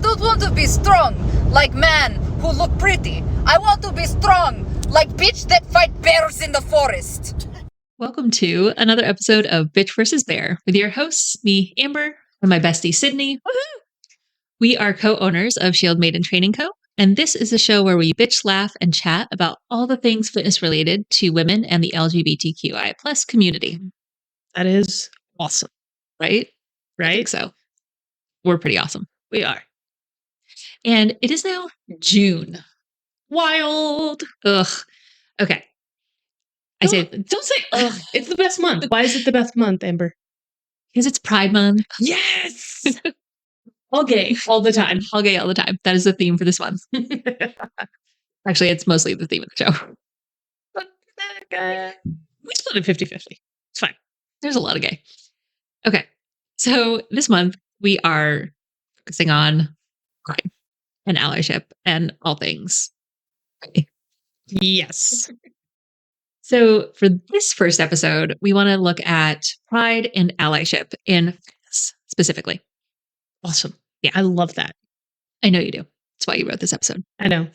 don't want to be strong like man who look pretty. I want to be strong like bitch that fight bears in the forest. Welcome to another episode of Bitch vs. Bear with your hosts, me, Amber, and my bestie, Sydney. Woohoo! We are co-owners of Shield Maiden Training Co., and this is a show where we bitch, laugh, and chat about all the things fitness related to women and the LGBTQI plus community. That is awesome. Right? Right? I think so. We're pretty awesome. We are. And it is now June. Wild. Ugh. Okay. Don't say ugh. It's the best month. Why is it the best month, Amber? Because it's Pride Month. Yes. All gay all the time. All gay all the time. That is the theme for this month. Actually, it's mostly the theme of the show. We split it 50-50. It's fine. There's a lot of gay. Okay. So this month we are focusing on Pride and allyship and all things. Yes. So for this first episode, we want to look at Pride and allyship in fitness specifically. Awesome. Yeah, I love that. I know you do. That's why you wrote this episode. I know.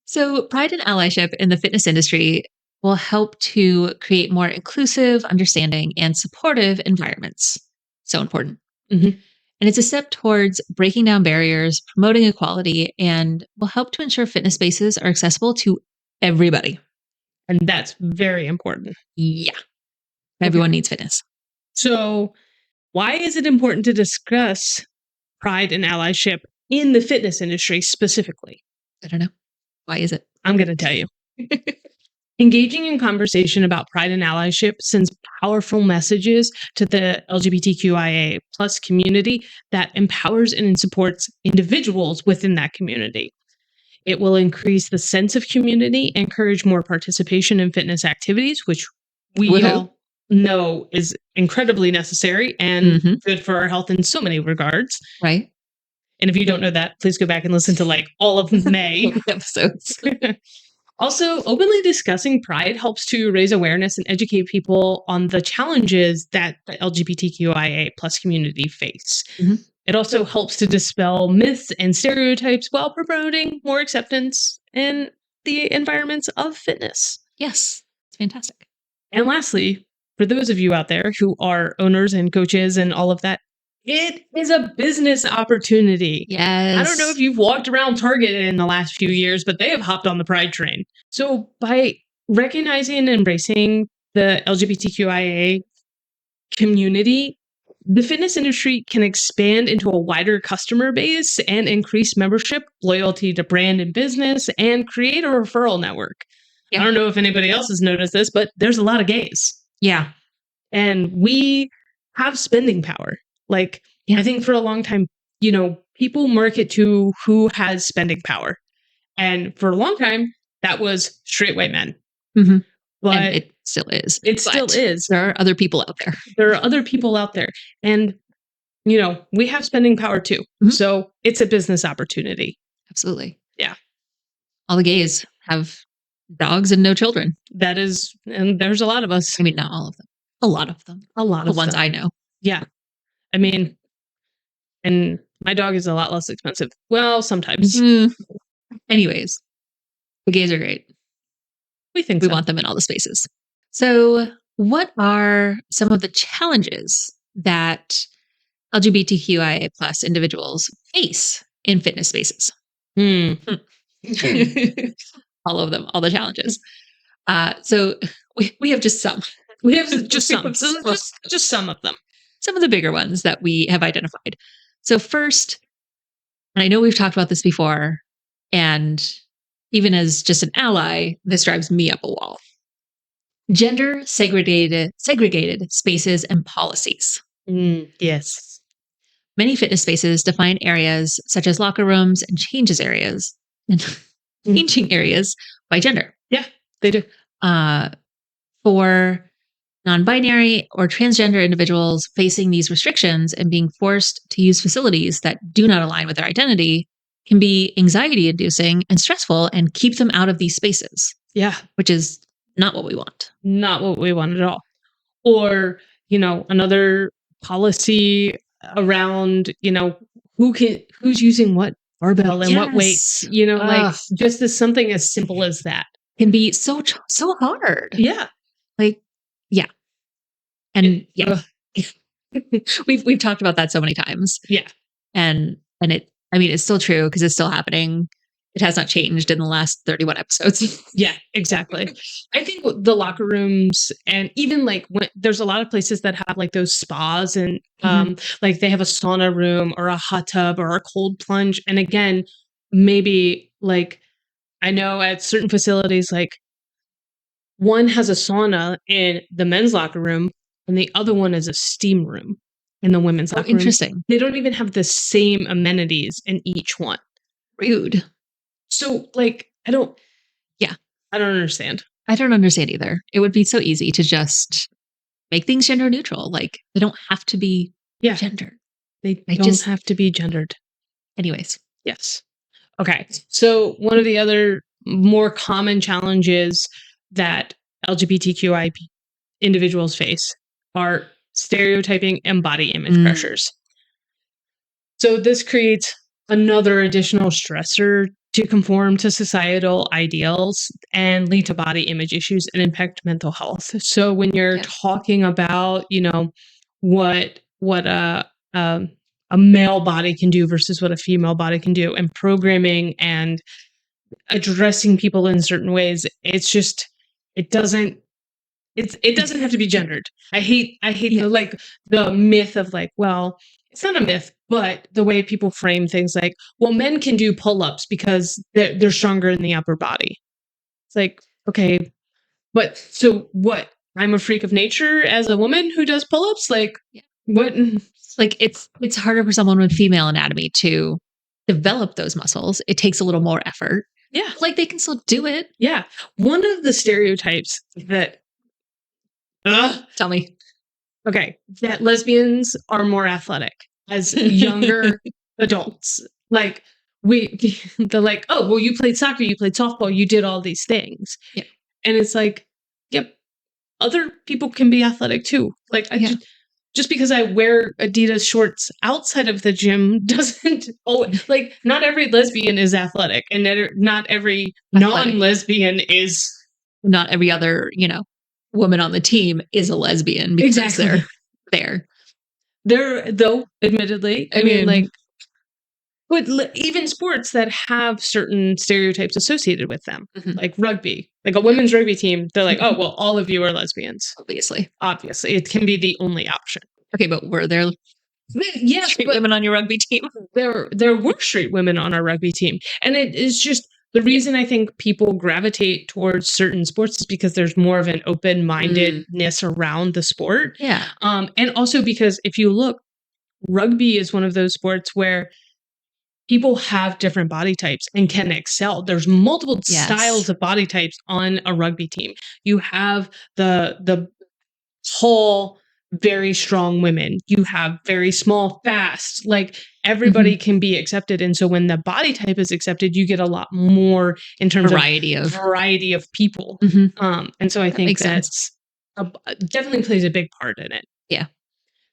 So Pride and allyship in the fitness industry will help to create more inclusive, understanding, and supportive environments. So important. Mm-hmm. And it's a step towards breaking down barriers, promoting equality, and will help to ensure fitness spaces are accessible to everybody. And that's very important. Yeah. Everyone needs fitness. So why is it important to discuss Pride and allyship in the fitness industry specifically? I don't know. Why is it? I'm going to tell you. Engaging in conversation about Pride and allyship sends powerful messages to the LGBTQIA plus community that empowers and supports individuals within that community. It will increase the sense of community, encourage more participation in fitness activities, which we all know is incredibly necessary and good for our health in so many regards. Right. And if you don't know that, please go back and listen to like all of May episodes. Also, openly discussing Pride helps to raise awareness and educate people on the challenges that the LGBTQIA plus community face. Mm-hmm. It also helps to dispel myths and stereotypes while promoting more acceptance in the environments of fitness. Yes, it's fantastic. And lastly, for those of you out there who are owners and coaches and all of that, it is a business opportunity. Yes. I don't know if you've walked around Target in the last few years, but they have hopped on the Pride train. So by recognizing and embracing the LGBTQIA community, the fitness industry can expand into a wider customer base and increase membership, loyalty to brand and business, and create a referral network. Yeah. I don't know if anybody else has noticed this, but there's a lot of gays. Yeah. And we have spending power. Like, I think for a long time, people market to who has spending power. And for a long time, that was straight white men. Mm-hmm. But and it still is. Still is. There are other people out there. There are other people out there. And, we have spending power too. Mm-hmm. So it's a business opportunity. Absolutely. Yeah. All the gays have dogs and no children. That is, and there's a lot of us. I mean, not all of them. A lot of them. A lot of the ones them. I know. Yeah. I mean, and my dog is a lot less expensive. Well, sometimes. Mm-hmm. Anyways, the gays are great. We think we so. want them in all the spaces. So what are some of the challenges that LGBTQIA plus individuals face in fitness spaces? All of them, all the challenges. So we have just some. We have just some. Just some of them. Some of the bigger ones that we have identified. So first, and I know we've talked about this before, and even as just an ally, this drives me up a wall. Gender segregated spaces and policies. Yes. Many fitness spaces define areas such as locker rooms and changing areas by gender. Yeah, they do. For non-binary or transgender individuals facing these restrictions and being forced to use facilities that do not align with their identity can be anxiety-inducing and stressful and keep them out of these spaces. Yeah. Which is not what we want. Not what we want at all. Or, another policy around, who's using what barbell and what weights, Yes. like just as something as simple as that. Can be so hard. Yeah. Like, yeah. And yeah. We've talked about that so many times. Yeah. And it's still true because it's still happening. It has not changed in the last 31 episodes. Yeah, exactly. I think the locker rooms, and even like when there's a lot of places that have like those spas and like they have a sauna room or a hot tub or a cold plunge. And again, maybe like I know at certain facilities, like one has a sauna in the men's locker room and the other one is a steam room in the women's locker room. Interesting. They don't even have the same amenities in each one. Rude. So like, I don't understand. I don't understand either. It would be so easy to just make things gender neutral. Like they don't have to be gendered. They don't have to be gendered. Anyways. Yes. Okay. So one of the other more common challenges that LGBTQI individuals face are stereotyping and body image pressures. So this creates another additional stressor to conform to societal ideals and lead to body image issues and impact mental health. So when you're talking about, what a male body can do versus what a female body can do, and programming and addressing people in certain ways, it doesn't have to be gendered. I hate the myth of like, well, it's not a myth, but the way people frame things like, well, men can do pull-ups because they're stronger in the upper body. It's like, okay, but so what? I'm a freak of nature as a woman who does pull-ups? Like, what? Like it's harder for someone with female anatomy to develop those muscles. It takes a little more effort. Yeah. Like they can still do it. Yeah. One of the stereotypes that tell me. Okay, that lesbians are more athletic as younger adults. Like they're like, oh, well, you played soccer, you played softball, you did all these things. Yeah. And it's like, yep, other people can be athletic too. Like just because I wear Adidas shorts outside of the gym doesn't like not every lesbian is athletic, and not every non-lesbian is. Not every other, woman on the team is a lesbian because they're there. They're, though, admittedly, I mean, like, but even sports that have certain stereotypes associated with them, like rugby, like a women's rugby team, they're like, oh, well, all of you are lesbians. Obviously, it can be the only option. Okay, but were there straight women on your rugby team? There were straight women on our rugby team, and it is just the reason I think people gravitate towards certain sports is because there's more of an open-mindedness around the sport. Yeah. And also because if you look, rugby is one of those sports where people have different body types and can excel. There's multiple styles of body types on a rugby team. You have the tall, very strong women. You have very small, fast, like everybody can be accepted. And so when the body type is accepted, you get a lot more in terms of variety of people. And so I think that's definitely plays a big part in it. Yeah.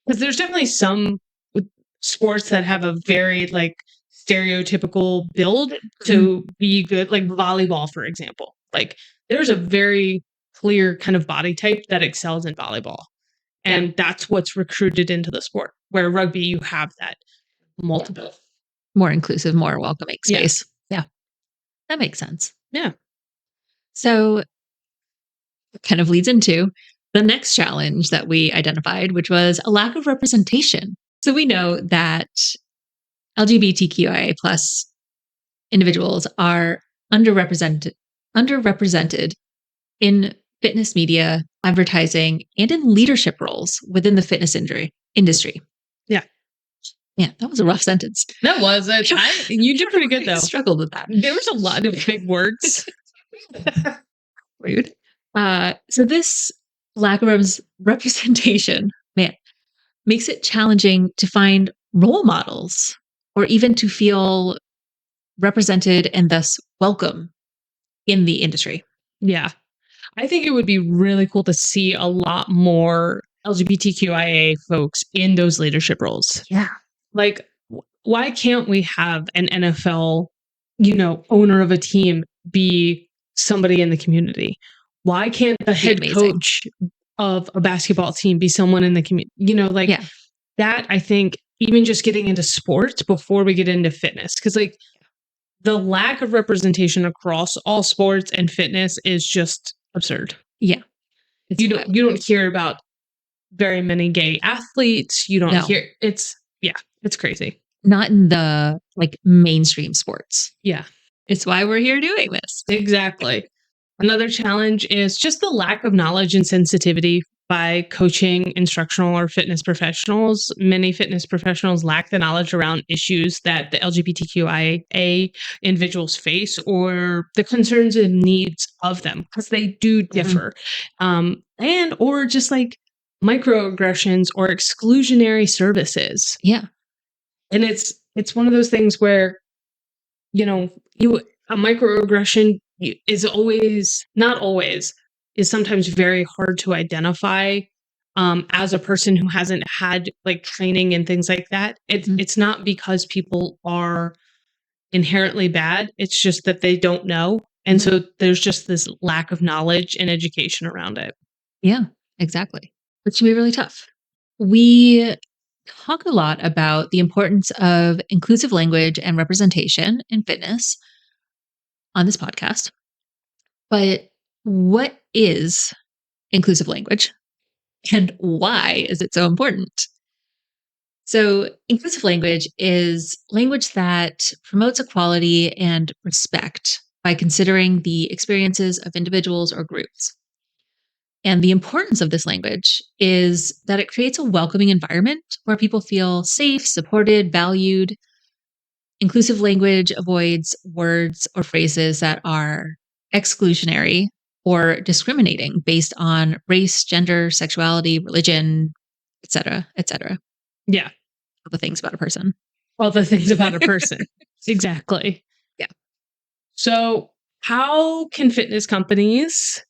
Because there's definitely some sports that have a very like stereotypical build to be good, like volleyball, for example. Like there's a very clear kind of body type that excels in volleyball. And that's what's recruited into the sport. Where rugby, you have that multiple. More inclusive, more welcoming space. Yeah. That makes sense. Yeah. So it kind of leads into the next challenge that we identified, which was a lack of representation. So we know that LGBTQIA plus individuals are underrepresented in fitness media, advertising, and in leadership roles within the fitness industry. Yeah. Yeah, that was a rough sentence. That was it. You did pretty good, though. I struggled with that. There was a lot of big words. Rude. So this lack of representation, makes it challenging to find role models or even to feel represented and thus welcome in the industry. Yeah. I think it would be really cool to see a lot more LGBTQIA folks in those leadership roles. Yeah. Like, why can't we have an NFL, owner of a team be somebody in the community? Why can't the head amazing. coach of a basketball team be someone in the community? Yeah. That, I think, even just getting into sports before we get into fitness, because the lack of representation across all sports and fitness is just absurd. Yeah. It's You wild. don't hear about very many gay athletes. You don't No. hear it's crazy. Not in the like mainstream sports. Yeah, It's why we're here doing this. exactly. Another challenge is just the lack of knowledge and sensitivity by coaching, instructional, or fitness professionals. Many fitness professionals lack the knowledge around issues that the LGBTQIA individuals face or the concerns and needs of them, because they do differ. And or just like microaggressions or exclusionary services. Yeah. And it's one of those things where, a microaggression is always, not always, is sometimes very hard to identify as a person who hasn't had like training and things like that. It's not because people are inherently bad. It's just that they don't know. And so there's just this lack of knowledge and education around it. Yeah, exactly. Which can be really tough. We talk a lot about the importance of inclusive language and representation in fitness on this podcast. But what is inclusive language and why is it so important? So, inclusive language is language that promotes equality and respect by considering the experiences of individuals or groups. And the importance of this language is that it creates a welcoming environment where people feel safe, supported, valued. Inclusive language avoids words or phrases that are exclusionary or discriminating based on race, gender, sexuality, religion, etc., etc. Yeah. All the things about a person. All the things about a person. Exactly. Yeah. So, how can fitness companies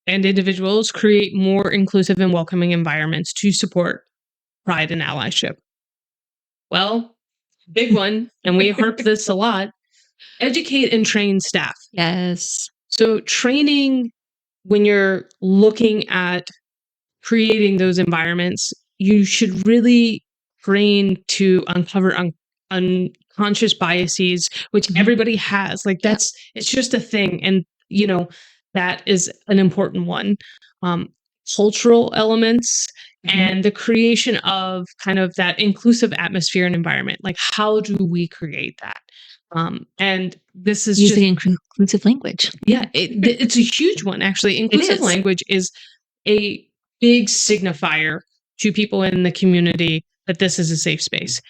and individuals create more inclusive and welcoming environments to support pride and allyship? Well, big one, and we harp this a lot, educate and train staff. Yes. So, training, when you're looking at creating those environments, you should really train to uncover unconscious biases, which everybody has. Like it's just a thing. And, that is an important one. Cultural elements and the creation of kind of that inclusive atmosphere and environment. Like, how do we create that? And this is using inclusive language. Yeah, it's a huge one, actually. Inclusive language is a big signifier to people in the community that this is a safe space.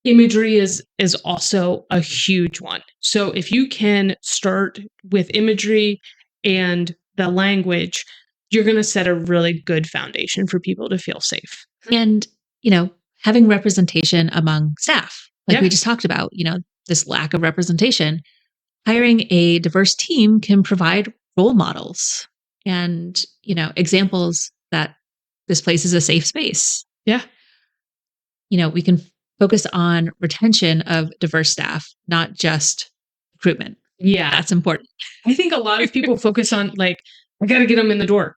Imagery is also a huge one. So if you can start with imagery and the language, you're going to set a really good foundation for people to feel safe. And, having representation among staff, like we just talked about, this lack of representation, hiring a diverse team can provide role models and, examples that this place is a safe space. Yeah. We can focus on retention of diverse staff, not just recruitment. Yeah. That's important. I think a lot of people focus on like, I got to get them in the door.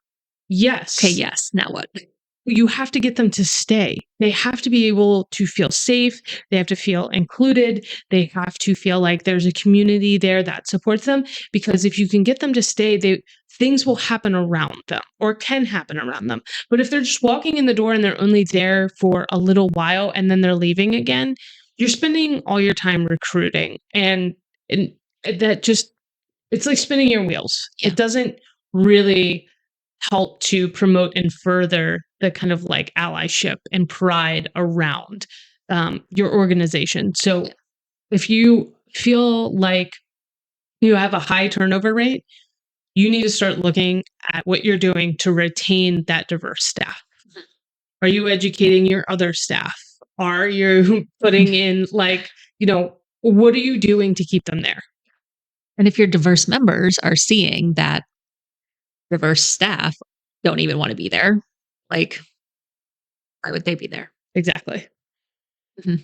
Yes. Okay, yes. Now what? You have to get them to stay. They have to be able to feel safe. They have to feel included. They have to feel like there's a community there that supports them. Because if you can get them to stay, things will happen around them or can happen around them. But if they're just walking in the door and they're only there for a little while and then they're leaving again, you're spending all your time recruiting. And that just, it's like spinning your wheels. Yeah. It doesn't really help to promote and further the kind of like allyship and pride around your organization. So if you feel like you have a high turnover rate, you need to start looking at what you're doing to retain that diverse staff. Are you educating your other staff? Are you putting in like, what are you doing to keep them there? And if your diverse members are seeing that diverse staff don't even want to be there, like, why would they be there? Exactly. Mm-hmm.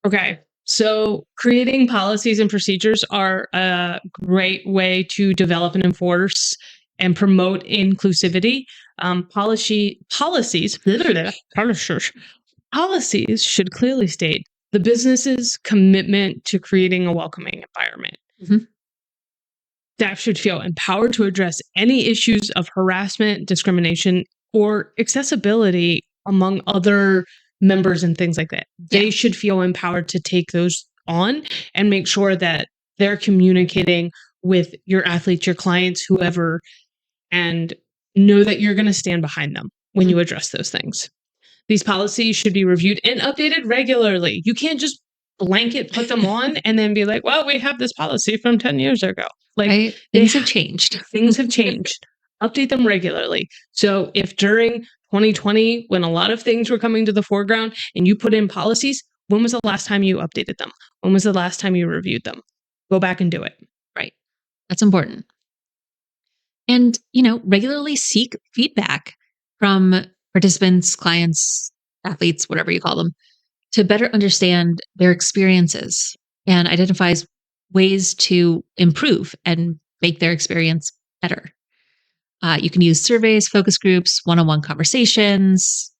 Okay. So creating policies and procedures are a great way to develop and enforce and promote inclusivity. Policies policies should clearly state the business's commitment to creating a welcoming environment. Mhm. Staff should feel empowered to address any issues of harassment, discrimination, or accessibility among other members and things like that. They Yeah. should feel empowered to take those on and make sure that they're communicating with your athletes, your clients, whoever, and know that you're going to stand behind them when you address those things. These policies should be reviewed and updated regularly. You can't just blanket put them on and then be like, well, we have this policy from 10 years ago. Like, Right? Things have changed. Things have changed. Update them regularly. So if during 2020, when a lot of things were coming to the foreground and you put in policies, when was the last time you updated them? When was the last time you reviewed them? Go back and do it. Right. That's important. And, regularly seek feedback from participants, clients, athletes, whatever you call them, to better understand their experiences and identifies ways to improve and make their experience better. You can use surveys, focus groups, one-on-one conversations,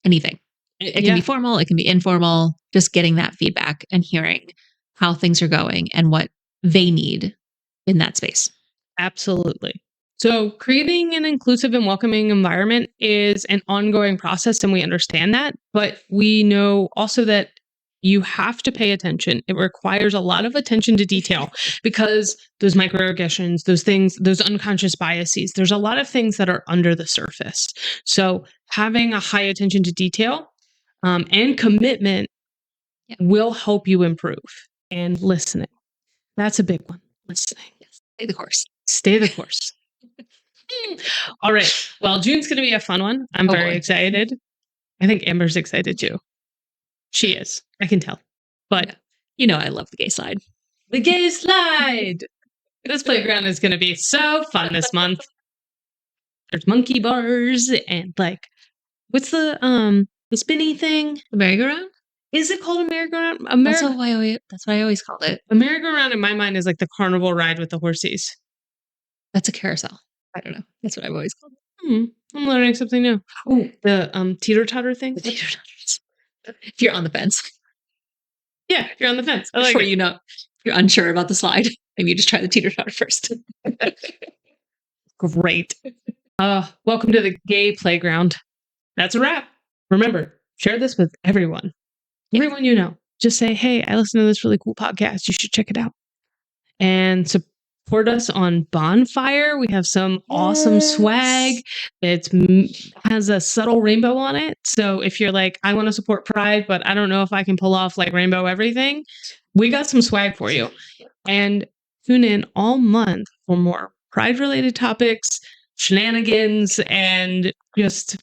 anything. It can be formal, it can be informal, just getting that feedback and hearing how things are going and what they need in that space. Absolutely. So, creating an inclusive and welcoming environment is an ongoing process, and we understand that. But we know also that you have to pay attention. It requires a lot of attention to detail because those microaggressions, those things, those unconscious biases, there's a lot of things that are under the surface. So, having a high attention to detail and commitment will help you improve. And listening. That's a big one. Listening. Stay the course. Stay the course. All right. Well, June's going to be a fun one. I'm very excited. I think Amber's excited too. She is. I can tell. But I love the gay slide. The gay slide. This playground is going to be so fun this month. There's monkey bars and what's the spinny thing? The merry-go-round? Is it called a merry-go-round? That's what I always called it. A merry-go-round in my mind is like the carnival ride with the horses. That's a carousel. I don't know. That's what I've always called it. I'm learning something new. Oh, the teeter-totter thing? The teeter-totters. If you're on the fence. Yeah, if you're on the fence. I like if you're unsure about the slide, maybe you just try the teeter-totter first. Great. Welcome to the gay playground. That's a wrap. Remember, share this with everyone. Everyone you know. Just say, hey, I listened to this really cool podcast. You should check it out. And support us on Bonfire. We have some awesome swag. It has a subtle rainbow on it. So if you're like, I want to support Pride, but I don't know if I can pull off rainbow everything, we got some swag for you. And tune in all month for more Pride-related topics, shenanigans, and just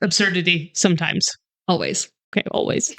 absurdity sometimes. Always. Okay, always.